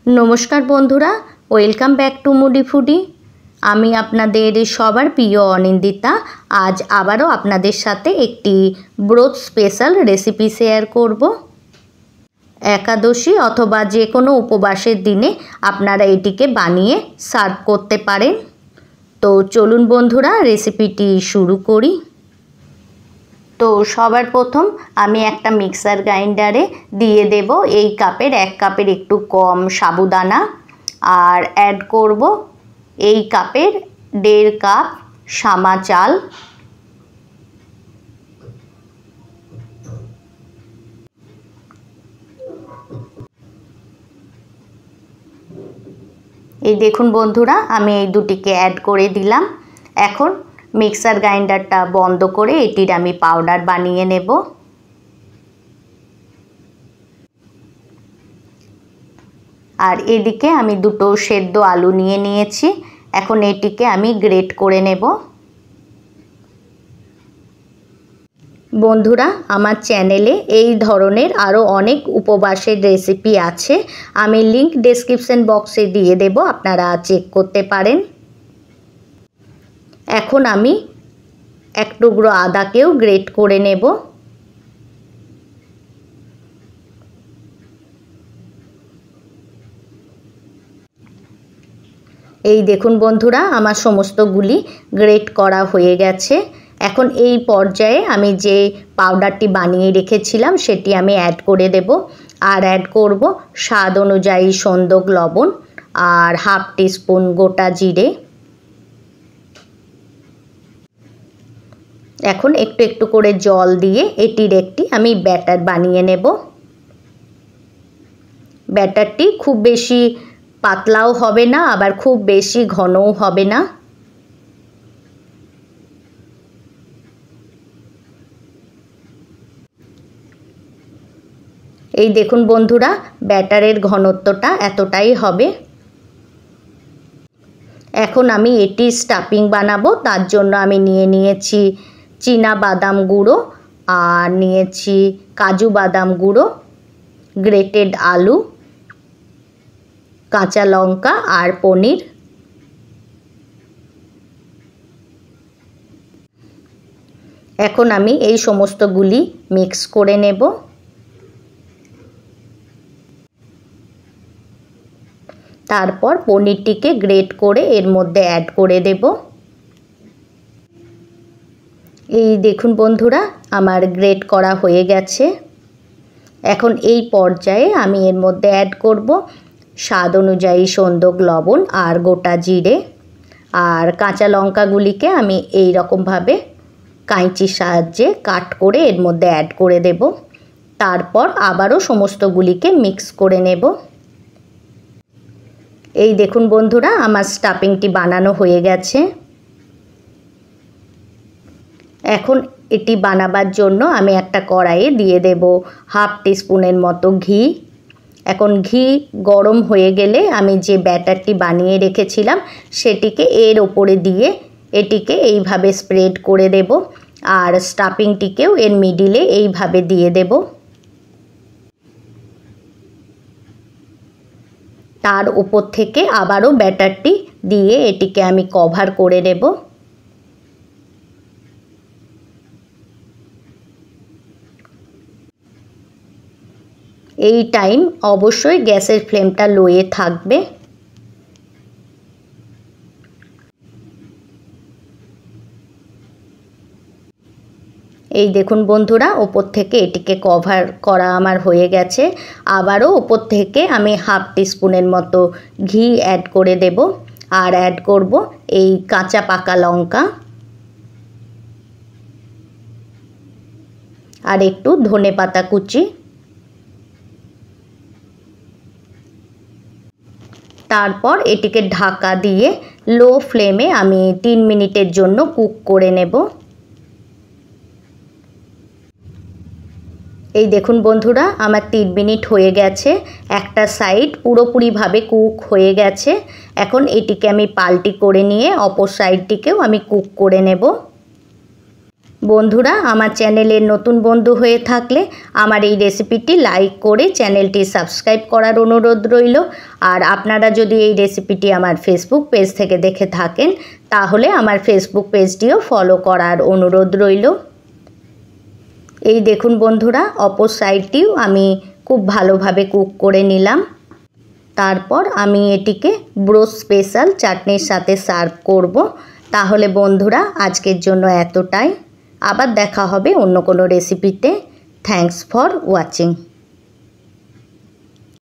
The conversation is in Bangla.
नमस्कार बंधुरा वेलकाम बैक टू मुडी फूडी। आमी आपनादेर सबार प्रिय अनिंदिता आज आबारो आपनादेर साथे एकटी ब्रत स्पेशल रेसिपि शेयर करब। एकादशी अथवा जे कोनो उपवासेर दिने आपनारा एटिके बानिये सार्व करते पारेन। तो चलुन बंधुरा रेसिपिटी शुरू करी। तो सबार प्रथम आमी एकटा मिक्सार ग्राइंडारे दिए देब एई कापेर एक कापेर एकटू कम साबुदाना और ऐड करब एई कापेर 1.5 काप सामा चाल। এই দেখুন বন্ধুরা আমি এই দুটিকে অ্যাড করে দিলাম। এখন मिक्सार ग्राइंडारटा बंद करे एटिर आमी पाउडार बानिये नेब। और एदिके आमी दुटो सेদ্ধ आलू निये नियेछि। एखन एटिके आमी ग्रेट करे नेब। बंधुरा आमार चैनेले एई धरनेर आरो अनेक उपवासेर रेसिपि आछे, आमी लिंक डेस्क्रिप्शन बक्से दिए देब, आपनारा चेक करते पारेन। এখন আমি এক টুকরো আদাকেও গ্রেট করে নেব। এই দেখুন বন্ধুরা আমার সমস্তগুলি গ্রেট করা হয়ে গেছে। এখন এই পর্যায়ে আমি যে পাউডারটি বানিয়ে রেখেছিলাম সেটি আমি অ্যাড করে দেব। আর অ্যাড করব স্বাদ অনুযায়ী সন্দক লবণ আর হাফ টিস্পুন গোটা জিরে। এখন একটু একটু করে জল দিয়ে এটির একটি আমি ব্যাটার বানিয়ে নেব। ব্যাটারটি খুব বেশি পাতলাও হবে না আবার খুব বেশি ঘনও হবে না। এই দেখুন বন্ধুরা ব্যাটারের ঘনত্বটা এতটাই হবে। এখন আমি এটি স্টাফিং বানাবো, তার জন্য আমি নিয়েছি চীনা বাদাম গুঁড়ো আর নিয়েছি কাজু বাদাম গুঁড়ো, গ্রেটেড আলু, কাঁচা লঙ্কা আর পনির। এখন আমি এই সমস্তগুলি মিক্স করে নেব। তারপর পনিরটিকে গ্রেট করে এর মধ্যে অ্যাড করে দেব। এই দেখুন বন্ধুরা আমার গ্রেট করা হয়ে গেছে। এখন এই পর্যায়ে আমি এর মধ্যে অ্যাড করব স্বাদ অনুযায়ী সন্দক লবণ আর গোটা জিরে। আর কাঁচা লঙ্কাগুলিকে আমি এই রকমভাবে কাঁচির সাহায্যে কাট করে এর মধ্যে অ্যাড করে দেব। তারপর আবারও সমস্তগুলিকে মিক্স করে নেব। এই দেখুন বন্ধুরা আমার স্টাফিংটি বানানো হয়ে গেছে। এখন এটি বানাবার জন্য আমি একটা কড়াইয়ে দিয়ে দেব হাফ টিস্পুনের মতো ঘি। এখন ঘি গরম হয়ে গেলে আমি যে ব্যাটারটি বানিয়ে রেখেছিলাম সেটিকে এর ওপরে দিয়ে এটিকে এইভাবে স্প্রেড করে দেব আর স্টাফিংটিকেও এর মিডিলে এইভাবে দিয়ে দেব। তার উপর থেকে আবারও ব্যাটারটি দিয়ে এটিকে আমি কভার করে নেব। এই টাইম অবশ্যই গ্যাসের ফ্লেমটা লোয়ে থাকবে। এই দেখুন বন্ধুরা ওপর থেকে এটিকে কভার করা আমার হয়ে গেছে। আবারও ওপর থেকে আমি হাফ টিস্পুনের মতো ঘি অ্যাড করে দেব আর অ্যাড করব এই কাঁচা পাকা লঙ্কা আর একটু ধনেপাতা কুচি। তারপর এটিকে ঢাকা দিয়ে লো ফ্লেমে আমি 3 মিনিটের জন্য কুক করে নেব। এই দেখুন বন্ধুরা আমার 3 মিনিট হয়ে গেছে। একটা সাইড পুরোপুরিভাবে কুক হয়ে গেছে। এখন এটিকে আমি পাল্টি করে নিয়ে অপর সাইডটিকেও আমি কুক করে নেব। বন্ধুরা, আমার চ্যানেলের নতুন বন্ধু হয়ে থাকলে আমার এই রেসিপিটি লাইক করে চ্যানেলটি সাবস্ক্রাইব করার অনুরোধ রইল। আর আপনারা যদি এই রেসিপিটি আমার ফেসবুক পেজ থেকে দেখে থাকেন তাহলে আমার ফেসবুক পেজটিও ফলো করার অনুরোধ রইল। এই দেখুন বন্ধুরা, অপর সাইডটিও আমি খুব ভালোভাবে কুক করে নিলাম। তারপর আমি এটিকে ব্রোস স্পেশাল চাটনির সাথে সার্ভ করব। তাহলে বন্ধুরা, আজকের জন্য এতটাই। আবার দেখা হবে অন্য কোনো রেসিপিতে। Thanks for watching.